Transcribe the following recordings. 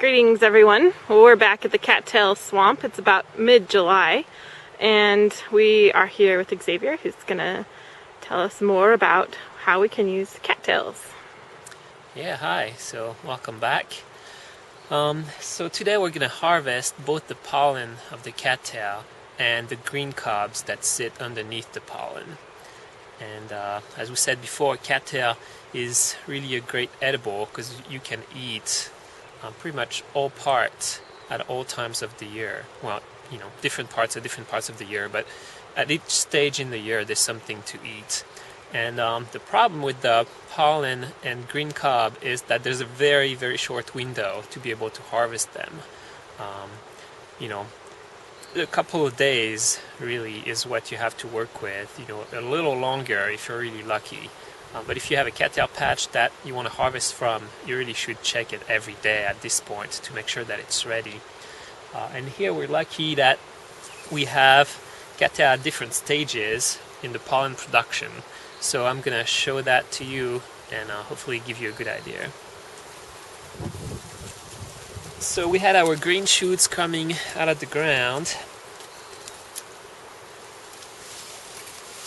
Greetings everyone. Well, we're back at the Cattail swamp. It's about mid-July and we are here with Xavier, who's gonna tell us more about how we can use cattails. Yeah, hi. So welcome back. So today we're gonna harvest both the pollen of the cattail and the green cobs that sit underneath the pollen. And as we said before, cattail is really a great edible because you can eat pretty much all parts at all times of the year. Well, you know, different parts at different parts of the year, but at each stage in the year there's something to eat. And the problem with the pollen and green cob is that there's a very, very short window to be able to harvest them. You know, a couple of days really is what you have to work with. You know, a little longer if you're really lucky. But if you have a cattail patch that you want to harvest from, you really should check it every day at this point to make sure that it's ready. And here we're lucky that we have cattail at different stages in the pollen production. So I'm going to show that to you and hopefully give you a good idea. So we had our green shoots coming out of the ground.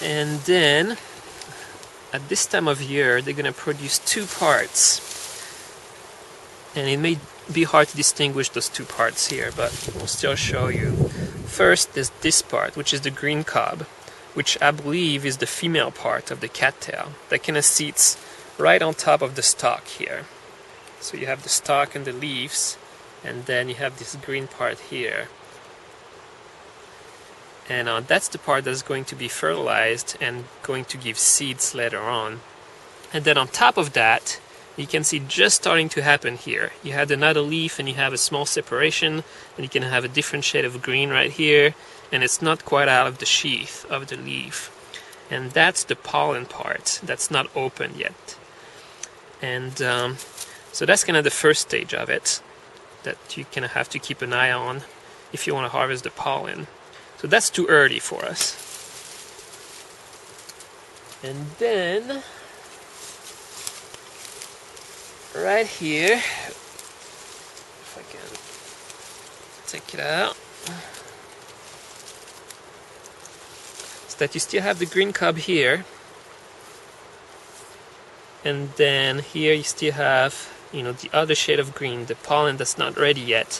And then at this time of year they're going to produce two parts, and it may be hard to distinguish those two parts here, but we'll still show you. First there's this part, which is the green cob, which I believe is the female part of the cattail that kind of sits right on top of the stalk here. So you have the stalk and the leaves, and then you have this green part here. And that's the part that's going to be fertilized and going to give seeds later on. And then on top of that, you can see just starting to happen here. You had another leaf and you have a small separation, and you can have a different shade of green right here, and it's not quite out of the sheath of the leaf. And that's the pollen part that's not open yet. And so that's kind of the first stage of it that you kind of have to keep an eye on if you want to harvest the pollen. So that's too early for us. And then right here, if I can take it out, so that you still have the green cob here, and then here you still have, you know, the other shade of green, the pollen that's not ready yet.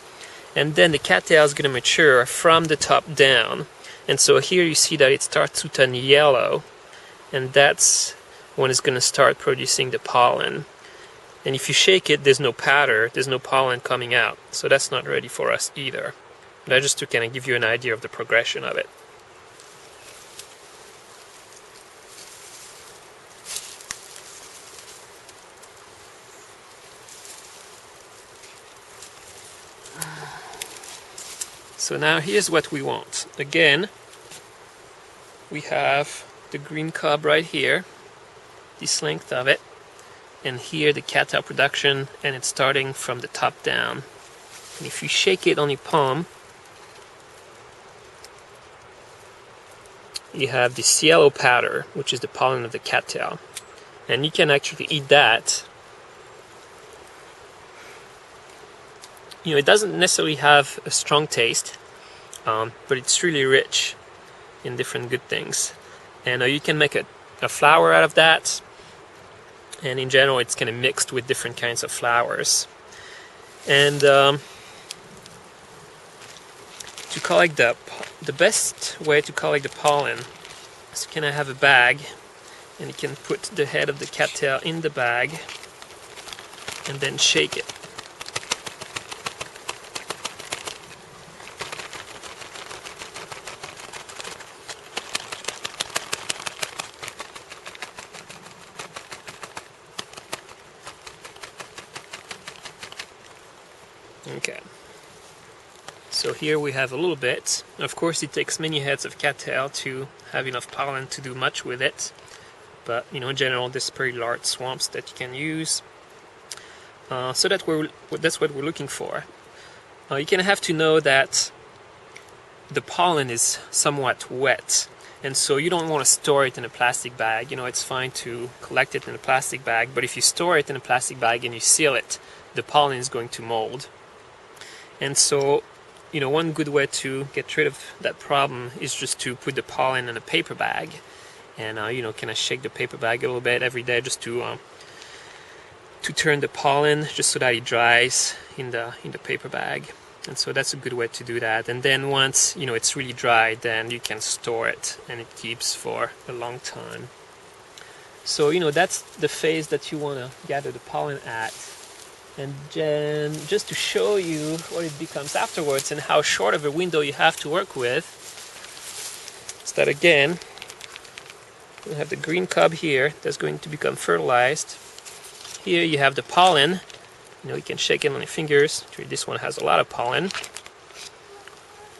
And then the cattail is going to mature from the top down, and so here you see that it starts to turn yellow, and that's when it's going to start producing the pollen. And if you shake it, there's no powder, there's no pollen coming out, so that's not ready for us either. But just to kind of give you an idea of the progression of it. So now here's what we want. Again, we have the green cob right here, this length of it, and here the cattail production, and it's starting from the top down. And if you shake it on your palm, you have this yellow powder, which is the pollen of the cattail. And you can actually eat that. You know, it doesn't necessarily have a strong taste, but it's really rich in different good things. And you can make a flour out of that, and in general it's kind of mixed with different kinds of flours. And to collect the best way to collect the pollen is you kind of have a bag, and you can put the head of the cattail in the bag and then shake it. Okay, so here we have a little bit. Of course it takes many heads of cattail to have enough pollen to do much with it, but you know, in general there's pretty large swamps that you can use. So that's what we're looking for. You can have to know that the pollen is somewhat wet, and so you don't want to store it in a plastic bag. You know, it's fine to collect it in a plastic bag, but if you store it in a plastic bag and you seal it, the pollen is going to mold. And so, one good way to get rid of that problem is just to put the pollen in a paper bag, and kind of shake the paper bag a little bit every day, just to turn the pollen, just so that it dries in the paper bag. And so that's a good way to do that. And then once it's really dry, then you can store it, and it keeps for a long time. So that's the phase that you want to gather the pollen at. And then just to show you what it becomes afterwards and how short of a window you have to work with, is that again, you have the green cob here that's going to become fertilized. Here you have the pollen. You can shake it on your fingers. This one has a lot of pollen.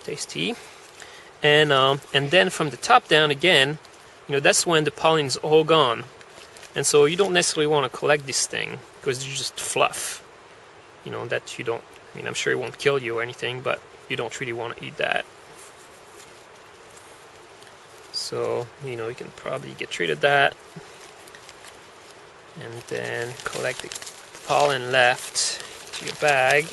Tasty. And then from the top down again, that's when the pollen is all gone. And so you don't necessarily want to collect this thing, because it's just fluff. That you don't, I'm sure it won't kill you or anything, but you don't really want to eat that. So, you can probably get rid of that. And then collect the pollen left to your bag.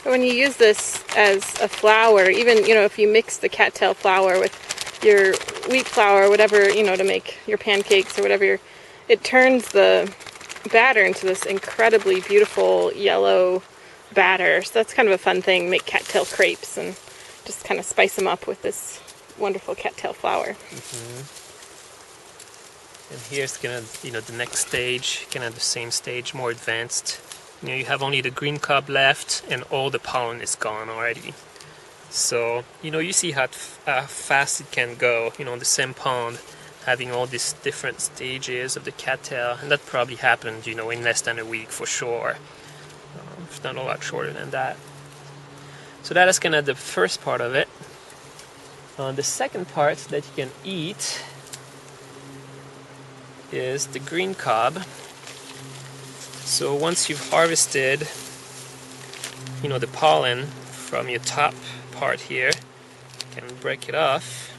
When you use this as a flour, even if you mix the cattail flour with your wheat flour, whatever, to make your pancakes or whatever, it turns the batter into this incredibly beautiful yellow batter. So that's kind of a fun thing. Make cattail crepes and just kind of spice them up with this wonderful cattail flour. And here's the next stage, kind of the same stage, more advanced. You have only the green cob left, and all the pollen is gone already. So you see how fast it can go. On the same pond, having all these different stages of the cattail, and that probably happened in less than a week for sure. It's not a lot shorter than that. So that is kind of the first part of it. The second part that you can eat is the green cob. So once you've harvested, the pollen from your top part here, you can break it off,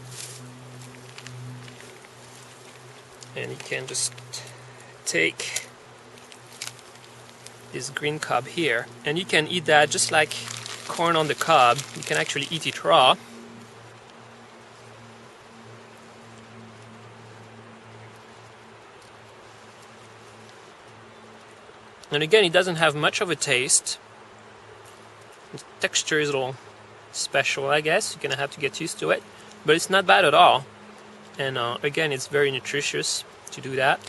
and you can just take this green cob here, and you can eat that just like corn on the cob. You can actually eat it raw. And again, it doesn't have much of a taste. The texture is a little special, I guess. You're gonna have to get used to it, but it's not bad at all. And again, it's very nutritious to do that.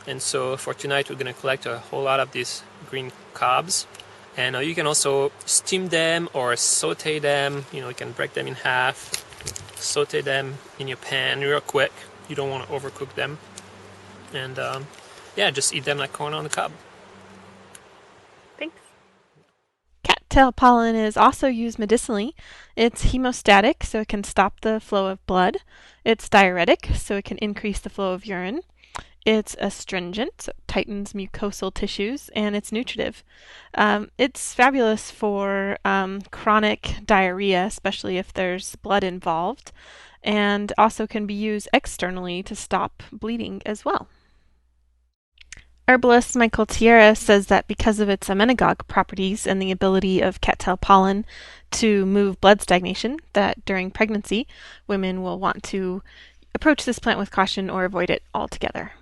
And so for tonight, we're gonna collect a whole lot of these green cobs. And you can also steam them or saute them. You can break them in half, saute them in your pan real quick. You don't want to overcook them. And yeah, just eat them like corn on the cob. Thanks. Cattail pollen is also used medicinally. It's hemostatic, so it can stop the flow of blood. It's diuretic, so it can increase the flow of urine. It's astringent, so it tightens mucosal tissues, and it's nutritive. It's fabulous for chronic diarrhea, especially if there's blood involved, and also can be used externally to stop bleeding as well. Herbalist Michael Tierra says that because of its emmenagogue properties and the ability of cattail pollen to move blood stagnation, that during pregnancy, women will want to approach this plant with caution or avoid it altogether.